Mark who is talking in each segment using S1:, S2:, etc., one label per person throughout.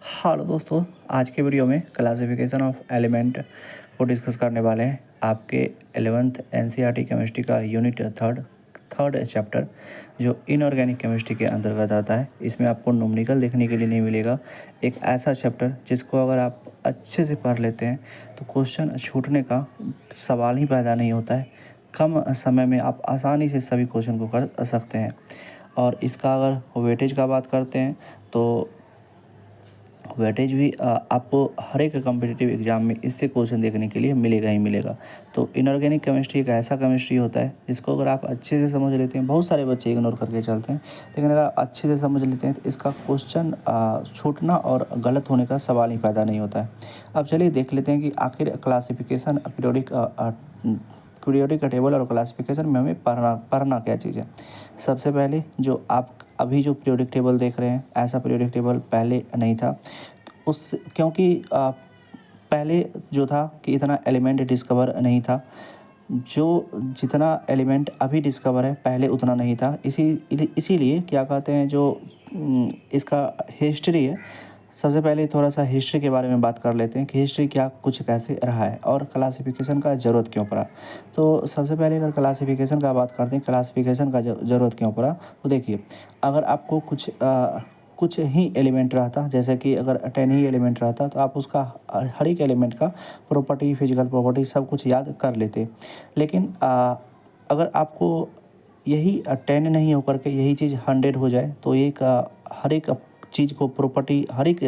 S1: Hello दोस्तों, आज के वीडियो में क्लासिफिकेशन ऑफ एलिमेंट को डिस्कस करने वाले हैं। आपके 11th एनसीईआरटी केमिस्ट्री का यूनिट थर्ड चैप्टर जो इनऑर्गेनिक केमिस्ट्री के अंतर्गत आता है। इसमें आपको न्यूमेरिकल देखने के लिए नहीं मिलेगा। एक ऐसा चैप्टर जिसको अगर आप अच्छे से पढ़ लेते हैं तो क्वेश्चन छूटने का सवाल ही पैदा नहीं होता है। कम समय में आप आसानी से सभी क्वेश्चन को कर सकते हैं। और इसका अगर वेटेज का बात करते हैं तो वेटेज भी आपको हर एक कॉम्पिटिटिव एग्जाम में इससे क्वेश्चन देखने के लिए मिलेगा ही मिलेगा। तो इनऑर्गेनिक केमिस्ट्री एक ऐसा केमिस्ट्री होता है जिसको अगर आप अच्छे से समझ लेते हैं, बहुत सारे बच्चे इग्नोर करके चलते हैं, लेकिन अगर आप अच्छे से समझ लेते हैं तो इसका क्वेश्चन छूटना और गलत होने का सवाल ही पैदा नहीं होता है। अब चलिए देख लेते हैं कि आखिर क्लासिफिकेशन पीरियोडिक टेबल और क्लासिफिकेशन में हमें पढ़ना क्या चीज़ है। सबसे पहले जो आप अभी जो पीरियोडिक टेबल देख रहे हैं, ऐसा पीरियोडिक टेबल पहले नहीं था। उस क्योंकि पहले जो था कि इतना एलिमेंट डिस्कवर नहीं था, जो जितना एलिमेंट अभी डिस्कवर है पहले उतना नहीं था। इसीलिए क्या कहते हैं, जो इसका हिस्ट्री है, सबसे पहले थोड़ा सा हिस्ट्री के बारे में बात कर लेते हैं कि हिस्ट्री क्या कुछ कैसे रहा है और क्लासिफिकेशन का ज़रूरत क्यों पड़ा। तो सबसे पहले अगर क्लासिफिकेशन का बात करते हैं, क्लासिफिकेशन का ज़रूरत क्यों पड़ा, तो देखिए, अगर आपको कुछ ही एलिमेंट रहता, जैसे कि अगर 10 ही एलिमेंट रहता तो आप उसका हर एक एलिमेंट का प्रॉपर्टी, फिजिकल प्रॉपर्टी सब कुछ याद कर लेते। लेकिन अगर आपको यही 10 नहीं होकर के यही चीज़ 100 हो जाए तो एक हर एक चीज़ को प्रॉपर्टी, हर एक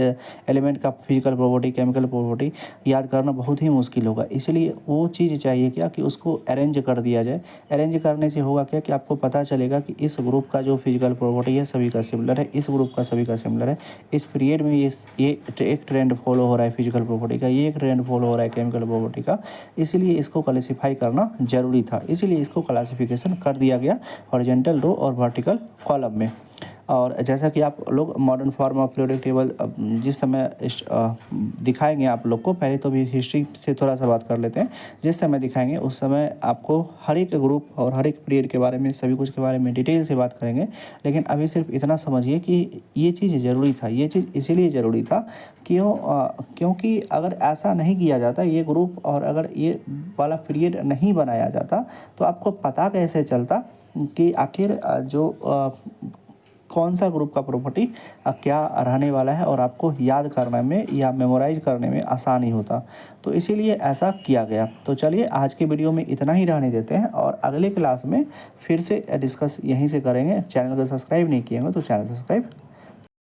S1: एलिमेंट का फिजिकल प्रॉपर्टी, केमिकल प्रॉपर्टी याद करना बहुत ही मुश्किल होगा। इसलिए वो चीज़ चाहिए क्या कि उसको अरेंज कर दिया जाए। अरेंज करने से होगा क्या कि आपको पता चलेगा कि इस ग्रुप का जो फिजिकल प्रॉपर्टी है सभी का सिमिलर है, इस ग्रुप का सभी का सिमिलर है, इस पीरियड में ये एक ट्रेंड फॉलो हो रहा है फिजिकल प्रॉपर्टी का, ये एक ट्रेंड फॉलो हो रहा है केमिकल प्रॉपर्टी का। इसीलिए इसको क्लासीफाई करना ज़रूरी था, इसीलिए इसको क्लासिफिकेशन कर दिया गया हॉरिजॉन्टल रो और वर्टिकल कॉलम में। और जैसा कि आप लोग modern form of periodic table जिस समय दिखाएंगे आप लोग को, पहले तो भी हिस्ट्री से थोड़ा सा बात कर लेते हैं। जिस समय दिखाएंगे उस समय आपको हर एक ग्रुप और हर एक पीरियड के बारे में, सभी कुछ के बारे में डिटेल से बात करेंगे। लेकिन अभी सिर्फ इतना समझिए कि ये चीज़ ज़रूरी था। ये चीज़ इसीलिए ज़रूरी था क्योंकि अगर ऐसा नहीं किया जाता, ये ग्रुप और अगर ये वाला पीरियड नहीं बनाया जाता तो आपको पता कैसे चलता कि आखिर जो कौन सा ग्रुप का प्रॉपर्टी क्या रहने वाला है, और आपको याद करने में या मेमोराइज करने में आसानी होता। तो इसीलिए ऐसा किया गया। तो चलिए आज के वीडियो में इतना ही रहने देते हैं और अगले क्लास में फिर से डिस्कस यहीं से करेंगे। चैनल को सब्सक्राइब नहीं किए हैं तो चैनल सब्सक्राइब